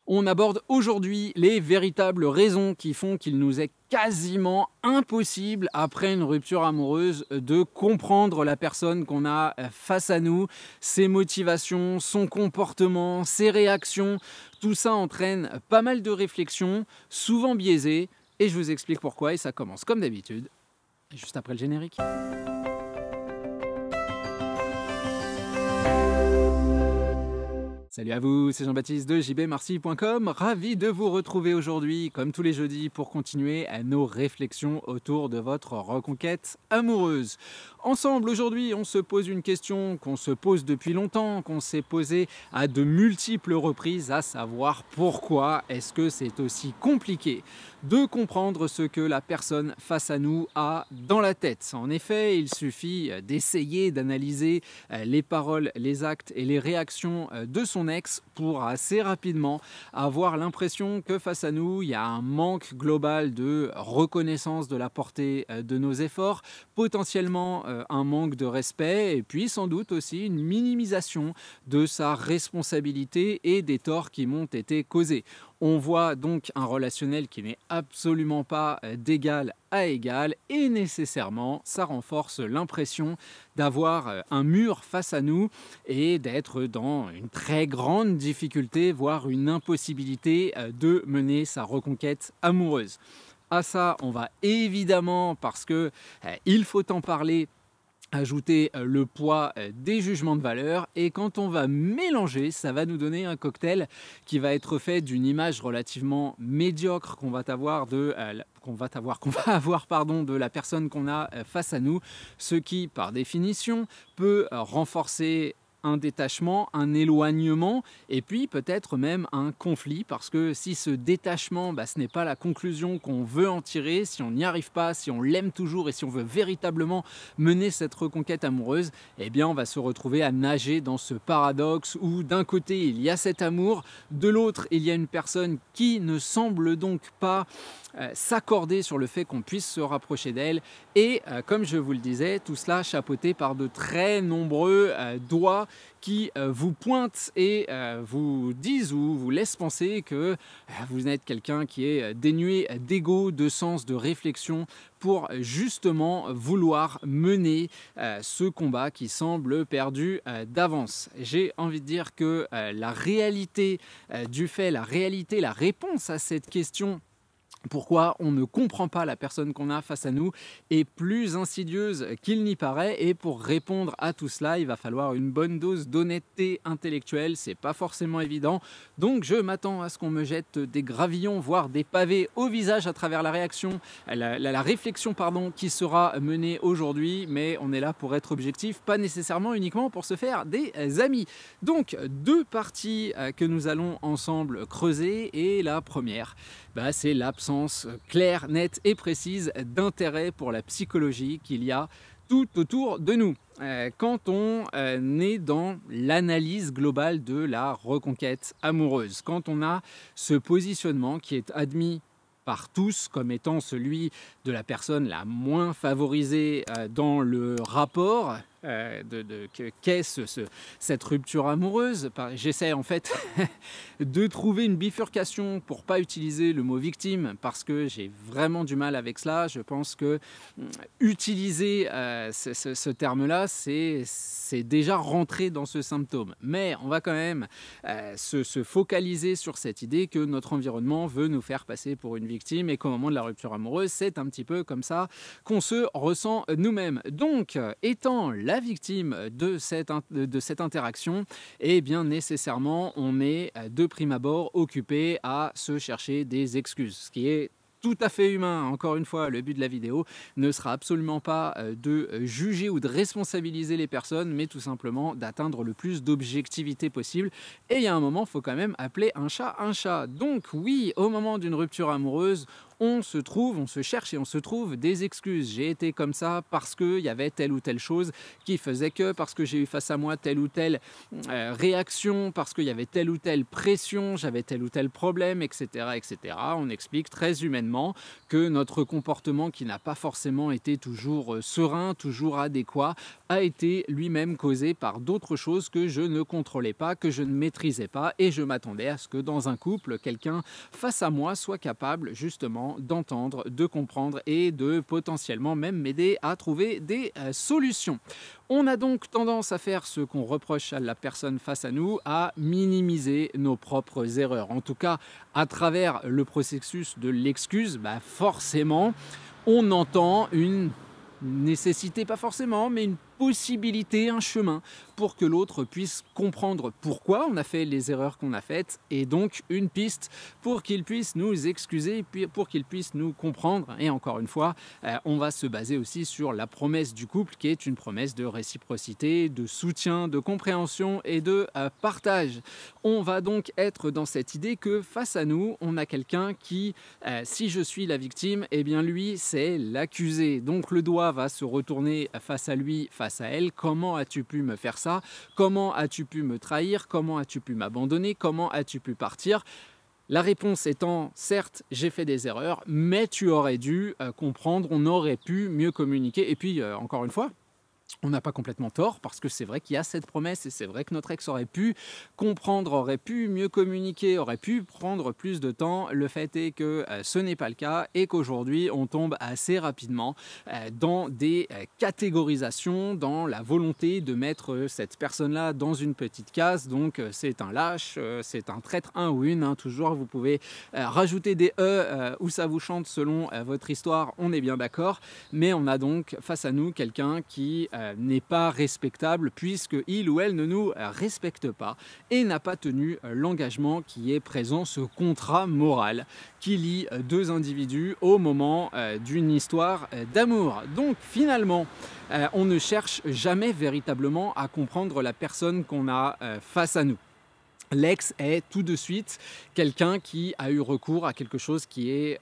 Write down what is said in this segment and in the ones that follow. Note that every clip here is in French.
On aborde aujourd'hui les véritables raisons qui font qu'il nous est quasiment impossible, après une rupture amoureuse, de comprendre la personne qu'on a face à nous, ses motivations, son comportement, ses réactions. Tout ça entraîne pas mal de réflexions, souvent biaisées, et je vous explique pourquoi, et ça commence comme d'habitude, juste après le générique. Salut à vous, c'est Jean-Baptiste de jbmarcy.com, ravi de vous retrouver aujourd'hui, comme tous les jeudis, pour continuer nos réflexions autour de votre reconquête amoureuse. Ensemble, aujourd'hui, on se pose une question qu'on se pose depuis longtemps, qu'on s'est posée à de multiples reprises, à savoir pourquoi est-ce que c'est aussi compliqué de comprendre ce que la personne face à nous a dans la tête. En effet, il suffit d'essayer d'analyser les paroles, les actes et les réactions de son ex pour assez rapidement avoir l'impression que face à nous, il y a un manque global de reconnaissance de la portée de nos efforts, potentiellement un manque de respect et puis sans doute aussi une minimisation de sa responsabilité et des torts qui m'ont été causés. On voit donc un relationnel qui n'est absolument pas d'égal à égal et nécessairement ça renforce l'impression d'avoir un mur face à nous et d'être dans une très grande difficulté, voire une impossibilité de mener sa reconquête amoureuse. À ça, on va évidemment, parce que il faut en parler, ajouter le poids des jugements de valeur, et quand on va mélanger, ça va nous donner un cocktail qui va être fait d'une image relativement médiocre qu'on va avoir de la personne qu'on a face à nous, ce qui par définition peut renforcer un détachement, un éloignement et puis peut-être même un conflit, parce que si ce détachement, ce n'est pas la conclusion qu'on veut en tirer, si on n'y arrive pas, si on l'aime toujours et si on veut véritablement mener cette reconquête amoureuse, eh bien on va se retrouver à nager dans ce paradoxe où d'un côté il y a cet amour, de l'autre il y a une personne qui ne semble donc pas s'accorder sur le fait qu'on puisse se rapprocher d'elle et comme je vous le disais, tout cela chapeauté par de très nombreux doigts qui vous pointent et vous disent ou vous laissent penser que vous êtes quelqu'un qui est dénué d'ego, de sens, de réflexion pour justement vouloir mener ce combat qui semble perdu d'avance. J'ai envie de dire que la réalité du fait, la réponse à cette question, pourquoi on ne comprend pas la personne qu'on a face à nous, est plus insidieuse qu'il n'y paraît, et pour répondre à tout cela, il va falloir une bonne dose d'honnêteté intellectuelle, c'est pas forcément évident, donc je m'attends à ce qu'on me jette des gravillons, voire des pavés au visage à travers la réflexion qui sera menée aujourd'hui, mais on est là pour être objectif, pas nécessairement uniquement pour se faire des amis. Donc deux parties que nous allons ensemble creuser, et la première, c'est l'absence claire, nette et précise d'intérêt pour la psychologie qu'il y a tout autour de nous. Quand on est dans l'analyse globale de la reconquête amoureuse, quand on a ce positionnement qui est admis par tous comme étant celui de la personne la moins favorisée dans le rapport qu'est cette rupture amoureuse. J'essaie en fait de trouver une bifurcation pour pas utiliser le mot victime, parce que j'ai vraiment du mal avec cela. Je pense que utiliser ce terme-là, c'est déjà rentrer dans ce symptôme. Mais on va quand même se focaliser sur cette idée que notre environnement veut nous faire passer pour une victime, et qu'au moment de la rupture amoureuse, c'est un petit peu comme ça qu'on se ressent nous-mêmes. Donc, étant la victime de cette interaction, eh bien nécessairement on est de prime abord occupé à se chercher des excuses, ce qui est tout à fait humain. Encore une fois, le but de la vidéo ne sera absolument pas de juger ou de responsabiliser les personnes, mais tout simplement d'atteindre le plus d'objectivité possible. Et il y a un moment, il faut quand même appeler un chat un chat. Donc oui, au moment d'une rupture amoureuse, on se cherche et on se trouve des excuses. J'ai été comme ça parce qu'il y avait telle ou telle chose qui faisait que, parce que j'ai eu face à moi telle ou telle réaction, parce qu'il y avait telle ou telle pression, j'avais tel ou tel problème, etc., etc. On explique très humainement que notre comportement, qui n'a pas forcément été toujours serein, toujours adéquat, a été lui-même causé par d'autres choses que je ne contrôlais pas, que je ne maîtrisais pas, et je m'attendais à ce que dans un couple, quelqu'un face à moi soit capable justement d'entendre, de comprendre et de potentiellement même m'aider à trouver des solutions. On a donc tendance à faire ce qu'on reproche à la personne face à nous, à minimiser nos propres erreurs. En tout cas, à travers le processus de l'excuse, forcément, on entend une nécessité, pas forcément, mais une possibilité, un chemin pour que l'autre puisse comprendre pourquoi on a fait les erreurs qu'on a faites, et donc une piste pour qu'il puisse nous excuser, puis pour qu'il puisse nous comprendre. Et encore une fois, on va se baser aussi sur la promesse du couple, qui est une promesse de réciprocité, de soutien, de compréhension et de partage. On va donc être dans cette idée que face à nous, on a quelqu'un qui, si je suis la victime, eh bien lui, c'est l'accusé. Donc le doigt va se retourner face à lui, face à elle. Comment as-tu pu me faire ça? Comment as-tu pu me trahir? Comment as-tu pu m'abandonner? Comment as-tu pu partir? La réponse étant, certes, j'ai fait des erreurs, mais tu aurais dû comprendre, on aurait pu mieux communiquer. Et puis, encore une fois, on n'a pas complètement tort, parce que c'est vrai qu'il y a cette promesse, et c'est vrai que notre ex aurait pu comprendre, aurait pu mieux communiquer, aurait pu prendre plus de temps. Le fait est que ce n'est pas le cas, et qu'aujourd'hui on tombe assez rapidement dans des catégorisations, dans la volonté de mettre cette personne-là dans une petite case. Donc c'est un lâche, c'est un traître, un ou une, hein, toujours vous pouvez rajouter des où ça vous chante selon votre histoire, on est bien d'accord, mais on a donc face à nous quelqu'un qui n'est pas respectable, puisque il ou elle ne nous respecte pas et n'a pas tenu l'engagement qui est présent, ce contrat moral qui lie deux individus au moment d'une histoire d'amour. Donc finalement, on ne cherche jamais véritablement à comprendre la personne qu'on a face à nous. L'ex est tout de suite quelqu'un qui a eu recours à quelque chose qui est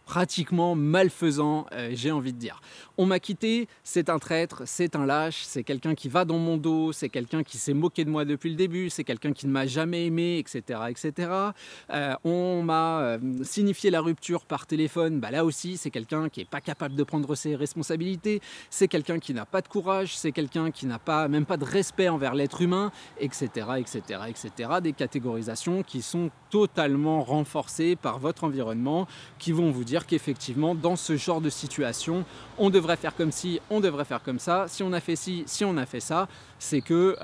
pratiquement malfaisant, j'ai envie de dire. On m'a quitté, c'est un traître, c'est un lâche, c'est quelqu'un qui va dans mon dos, c'est quelqu'un qui s'est moqué de moi depuis le début, c'est quelqu'un qui ne m'a jamais aimé, etc. etc. On m'a signifié la rupture par téléphone, là aussi c'est quelqu'un qui n'est pas capable de prendre ses responsabilités, c'est quelqu'un qui n'a pas de courage, c'est quelqu'un qui n'a pas, même pas de respect envers l'être humain, etc. etc. etc. Des catégorisations qui sont totalement renforcées par votre environnement, qui vont vous dire qu'effectivement, dans ce genre de situation, on devrait faire comme ci, on devrait faire comme ça. Si on a fait ci, si on a fait ça, c'est que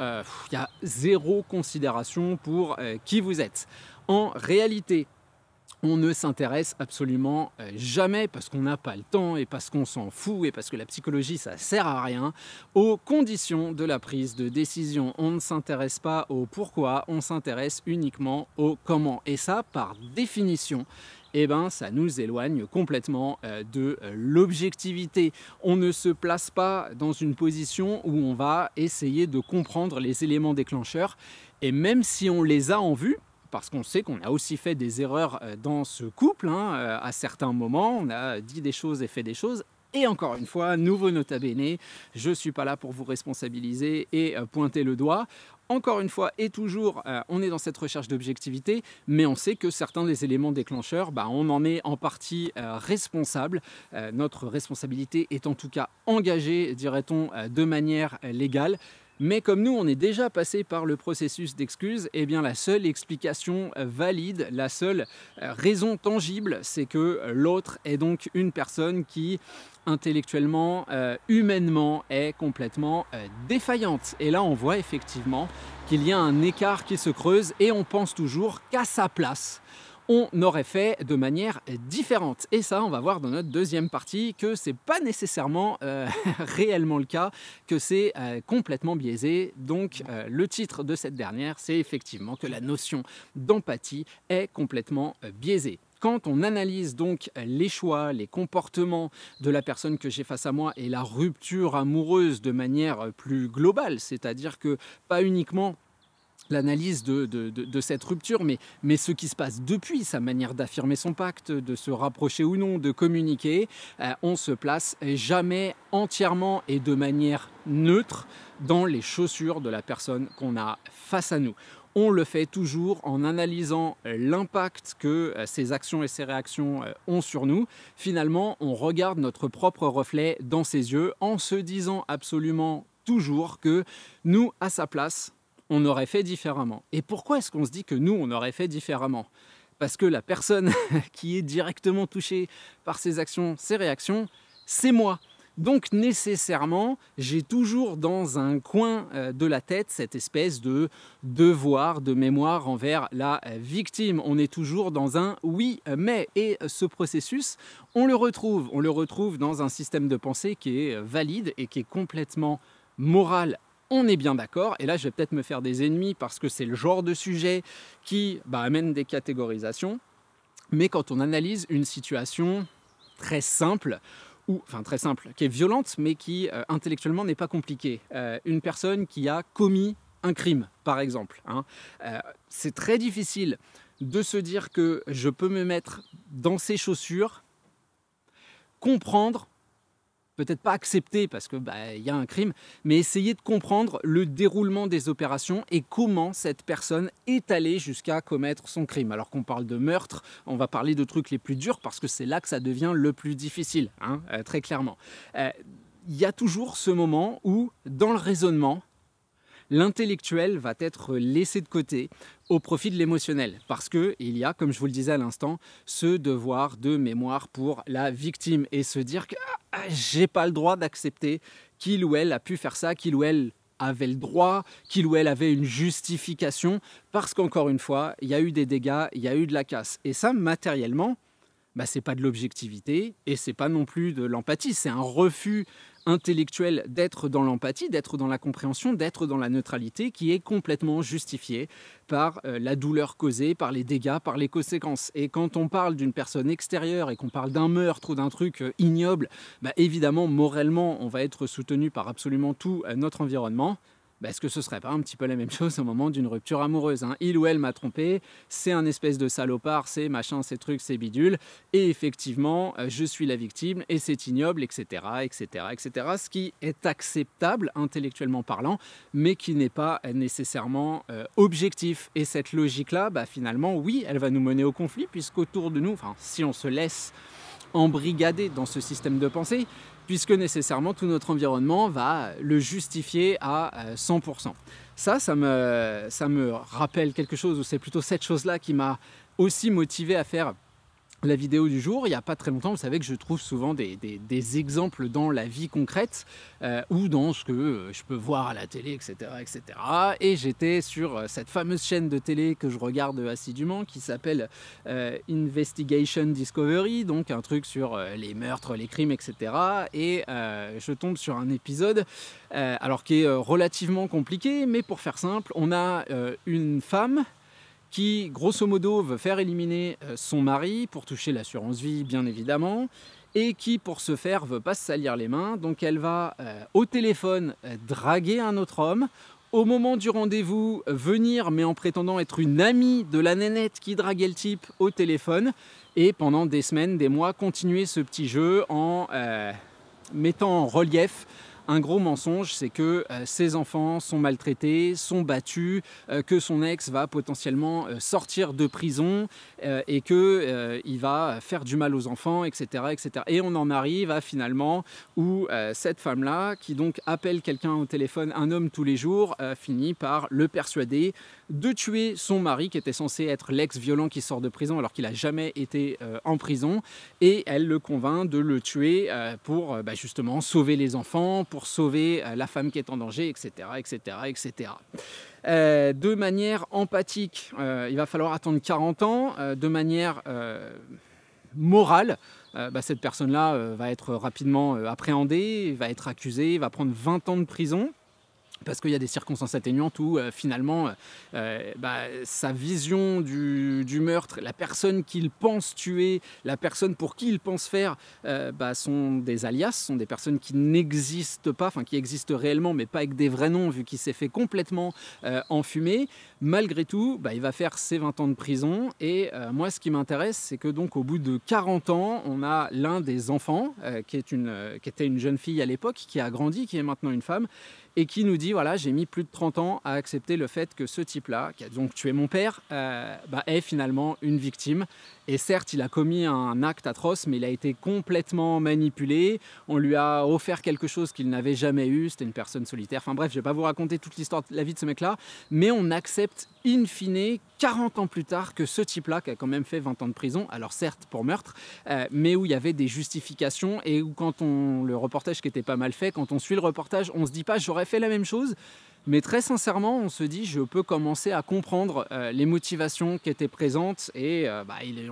y a zéro considération pour qui vous êtes. En réalité, on ne s'intéresse absolument jamais, parce qu'on n'a pas le temps et parce qu'on s'en fout et parce que la psychologie ça sert à rien, aux conditions de la prise de décision. On ne s'intéresse pas au pourquoi, on s'intéresse uniquement au comment. Et ça, par définition, ça nous éloigne complètement de l'objectivité. On ne se place pas dans une position où on va essayer de comprendre les éléments déclencheurs, et même si on les a en vue, parce qu'on sait qu'on a aussi fait des erreurs dans ce couple, à certains moments, on a dit des choses et fait des choses. Et encore une fois, nouveau nota bene, je ne suis pas là pour vous responsabiliser et pointer le doigt. Encore une fois et toujours, on est dans cette recherche d'objectivité, mais on sait que certains des éléments déclencheurs, on en est en partie responsable. Notre responsabilité est en tout cas engagée, dirait-on, de manière légale. Mais comme nous, on est déjà passé par le processus d'excuse, la seule explication valide, la seule raison tangible, c'est que l'autre est donc une personne qui, intellectuellement, humainement, est complètement défaillante. Et là, on voit effectivement qu'il y a un écart qui se creuse, et on pense toujours qu'à sa place, on aurait fait de manière différente. Et ça, on va voir dans notre deuxième partie que c'est pas nécessairement réellement le cas, que c'est complètement biaisé. Donc le titre de cette dernière, c'est effectivement que la notion d'empathie est complètement biaisée. Quand on analyse donc les choix, les comportements de la personne que j'ai face à moi et la rupture amoureuse de manière plus globale, c'est-à-dire que pas uniquement l'analyse de cette rupture, mais ce qui se passe depuis, sa manière d'affirmer son pacte, de se rapprocher ou non, de communiquer, on se place jamais entièrement et de manière neutre dans les chaussures de la personne qu'on a face à nous. On le fait toujours en analysant l'impact que ces actions et ces réactions ont sur nous. Finalement, on regarde notre propre reflet dans ses yeux en se disant absolument toujours que nous, à sa place, on aurait fait différemment. Et pourquoi est-ce qu'on se dit que nous, on aurait fait différemment? Parce que la personne qui est directement touchée par ces actions, ces réactions, c'est moi. Donc nécessairement, j'ai toujours dans un coin de la tête cette espèce de devoir, de mémoire envers la victime. On est toujours dans un oui, mais. Et ce processus, on le retrouve dans un système de pensée qui est valide et qui est complètement moral. On est bien d'accord, et là je vais peut-être me faire des ennemis parce que c'est le genre de sujet qui amène des catégorisations, mais quand on analyse une situation très simple, qui est violente, mais qui intellectuellement n'est pas compliquée, une personne qui a commis un crime, par exemple, c'est très difficile de se dire que je peux me mettre dans ses chaussures, comprendre, peut-être pas accepter parce que y a un crime, mais essayer de comprendre le déroulement des opérations et comment cette personne est allée jusqu'à commettre son crime. Alors qu'on parle de meurtre, on va parler de trucs les plus durs parce que c'est là que ça devient le plus difficile, très clairement. Il y a toujours ce moment où, dans le raisonnement, l'intellectuel va être laissé de côté au profit de l'émotionnel, parce qu'il y a, comme je vous le disais à l'instant, ce devoir de mémoire pour la victime et se dire que j'ai pas le droit d'accepter qu'il ou elle a pu faire ça, qu'il ou elle avait le droit, qu'il ou elle avait une justification, parce qu'encore une fois, il y a eu des dégâts, il y a eu de la casse. Et ça, matériellement, c'est pas de l'objectivité et c'est pas non plus de l'empathie, c'est un refus intellectuel d'être dans l'empathie, d'être dans la compréhension, d'être dans la neutralité qui est complètement justifié par la douleur causée, par les dégâts, par les conséquences. Et quand on parle d'une personne extérieure et qu'on parle d'un meurtre ou d'un truc ignoble, évidemment, moralement, on va être soutenu par absolument tout notre environnement. Est-ce que ce serait pas un petit peu la même chose au moment d'une rupture amoureuse, Il ou elle m'a trompé, c'est un espèce de salopard, c'est machin, c'est truc, c'est bidule, et effectivement, je suis la victime, et c'est ignoble, etc., etc., etc., ce qui est acceptable intellectuellement parlant, mais qui n'est pas nécessairement objectif. Et cette logique-là, finalement, oui, elle va nous mener au conflit, puisqu'autour de nous, si on se laisse embrigader dans ce système de pensée, puisque nécessairement tout notre environnement va le justifier à 100%. Ça me rappelle quelque chose, ou c'est plutôt cette chose-là qui m'a aussi motivé à faire la vidéo du jour. Il n'y a pas très longtemps, vous savez que je trouve souvent des exemples dans la vie concrète ou dans ce que je peux voir à la télé, etc. etc. Et j'étais sur cette fameuse chaîne de télé que je regarde assidûment qui s'appelle Investigation Discovery, donc un truc sur les meurtres, les crimes, etc. Et je tombe sur un épisode alors qui est relativement compliqué, mais pour faire simple, on a une femme qui, grosso modo, veut faire éliminer son mari pour toucher l'assurance vie, bien évidemment, et qui, pour ce faire, veut pas se salir les mains. Donc elle va au téléphone draguer un autre homme. Au moment du rendez-vous, venir, mais en prétendant être une amie de la nénette qui draguait le type au téléphone. Et pendant des semaines, des mois, continuer ce petit jeu en mettant en relief un gros mensonge, c'est que ses enfants sont maltraités, sont battus, que son ex va potentiellement sortir de prison et qu'il va faire du mal aux enfants, etc., etc. Et on en arrive à finalement où cette femme-là, qui donc appelle quelqu'un au téléphone, un homme tous les jours, finit par le persuader de tuer son mari, qui était censé être l'ex-violent qui sort de prison alors qu'il n'a jamais été en prison. Et elle le convainc de le tuer pour justement sauver les enfants, pour sauver la femme qui est en danger, etc., etc., etc. De manière empathique, il va falloir attendre 40 ans. De manière morale, cette personne-là va être rapidement appréhendée, va être accusée, va prendre 20 ans de prison. Parce qu'il y a des circonstances atténuantes où finalement sa vision du meurtre, la personne qu'il pense tuer, la personne pour qui il pense faire, sont des alias, sont des personnes qui n'existent pas, qui existent réellement mais pas avec des vrais noms vu qu'il s'est fait complètement enfumer. Malgré tout, il va faire ses 20 ans de prison et moi ce qui m'intéresse c'est que donc au bout de 40 ans, on a l'un des enfants qui était une jeune fille à l'époque, qui a grandi, qui est maintenant une femme et qui nous dit voilà, j'ai mis plus de 30 ans à accepter le fait que ce type-là, qui a donc tué mon père, est finalement une victime. Et certes, il a commis un acte atroce, mais il a été complètement manipulé. On lui a offert quelque chose qu'il n'avait jamais eu. C'était une personne solitaire. Enfin bref, je ne vais pas vous raconter toute l'histoire de la vie de ce mec-là. Mais on accepte in fine, 40 ans plus tard, que ce type-là, qui a quand même fait 20 ans de prison, alors certes pour meurtre, mais où il y avait des justifications et où le reportage qui était pas mal fait, quand on suit le reportage, on se dit pas j'aurais fait la même chose. Mais très sincèrement, on se dit, je peux commencer à comprendre les motivations qui étaient présentes et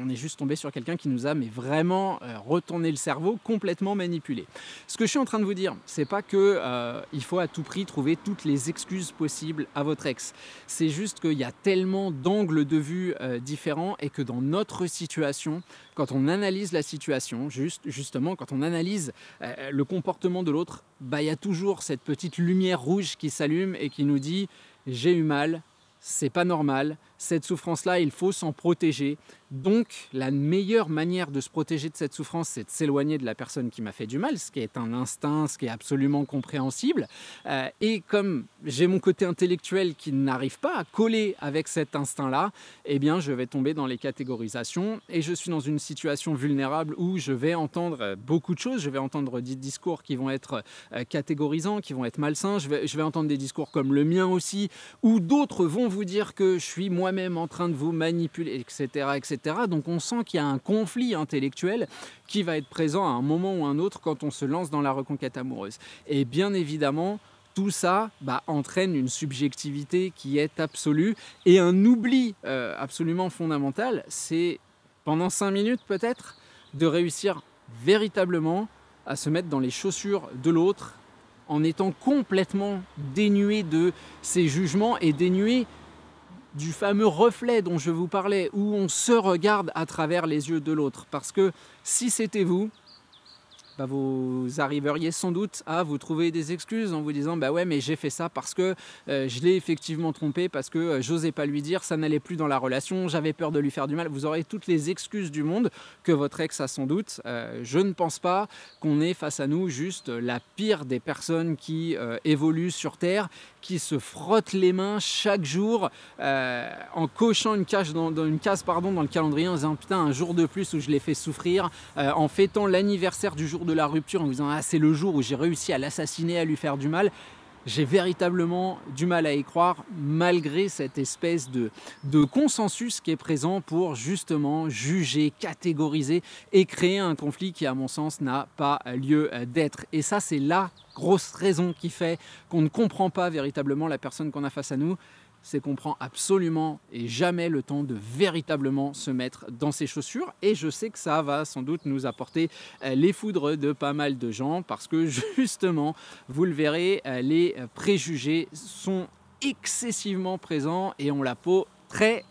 on est juste tombé sur quelqu'un qui nous a vraiment retourné le cerveau, complètement manipulé. Ce que je suis en train de vous dire, c'est pas que il faut à tout prix trouver toutes les excuses possibles à votre ex. C'est juste qu'il y a tellement d'angles de vue différents et que dans notre situation, quand on analyse la situation, justement, quand on analyse le comportement de l'autre, il y a toujours cette petite lumière rouge qui s'allume et qui nous dit « j'ai eu mal, c'est pas normal, cette souffrance-là, il faut s'en protéger ». Donc, la meilleure manière de se protéger de cette souffrance, c'est de s'éloigner de la personne qui m'a fait du mal, ce qui est un instinct, ce qui est absolument compréhensible. Et comme j'ai mon côté intellectuel qui n'arrive pas à coller avec cet instinct-là, eh bien, je vais tomber dans les catégorisations et je suis dans une situation vulnérable où je vais entendre beaucoup de choses. Je vais entendre des discours qui vont être catégorisants, qui vont être malsains. Je vais entendre des discours comme le mien aussi, où d'autres vont vous dire que je suis moi-même en train de vous manipuler, etc., etc. Donc on sent qu'il y a un conflit intellectuel qui va être présent à un moment ou un autre quand on se lance dans la reconquête amoureuse. Et bien évidemment, tout ça entraîne une subjectivité qui est absolue et un oubli absolument fondamental, c'est pendant 5 minutes peut-être de réussir véritablement à se mettre dans les chaussures de l'autre en étant complètement dénué de ses jugements et dénué du fameux reflet dont je vous parlais, où on se regarde à travers les yeux de l'autre. Parce que si c'était vous, vous arriveriez sans doute à vous trouver des excuses en vous disant ouais mais j'ai fait ça parce que je l'ai effectivement trompé, parce que j'osais pas lui dire, ça n'allait plus dans la relation, j'avais peur de lui faire du mal. Vous aurez toutes les excuses du monde que votre ex a sans doute. Je ne pense pas qu'on ait face à nous juste la pire des personnes qui évoluent sur Terre, qui se frottent les mains chaque jour en cochant une case dans le calendrier en disant putain un jour de plus où je l'ai fait souffrir, en fêtant l'anniversaire du jour de la rupture en vous disant c'est le jour où j'ai réussi à l'assassiner, à lui faire du mal. J'ai véritablement du mal à y croire malgré cette espèce de consensus qui est présent pour justement juger, catégoriser et créer un conflit qui à mon sens n'a pas lieu d'être. Et ça c'est la grosse raison qui fait qu'on ne comprend pas véritablement la personne qu'on a face à nous. C'est qu'on prend absolument et jamais le temps de véritablement se mettre dans ses chaussures. Et je sais que ça va sans doute nous apporter les foudres de pas mal de gens parce que justement, vous le verrez, les préjugés sont excessivement présents et ont la peau très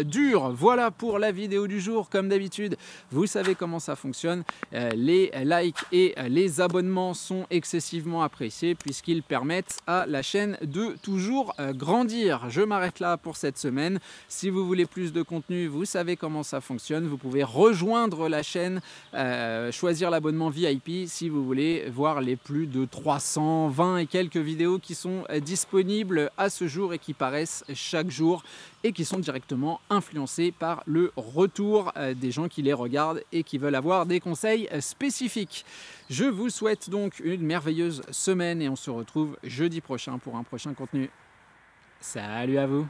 dur. Voilà pour la vidéo du jour. Comme d'habitude, vous savez comment ça fonctionne. Les likes et les abonnements sont excessivement appréciés puisqu'ils permettent à la chaîne de toujours grandir. Je m'arrête là pour cette semaine. Si vous voulez plus de contenu, vous savez comment ça fonctionne. Vous pouvez rejoindre la chaîne, choisir l'abonnement VIP si vous voulez voir les plus de 320 et quelques vidéos qui sont disponibles à ce jour et qui paraissent chaque jour et qui sont directement influencés par le retour des gens qui les regardent et qui veulent avoir des conseils spécifiques. Je vous souhaite donc une merveilleuse semaine et on se retrouve jeudi prochain pour un prochain contenu. Salut à vous!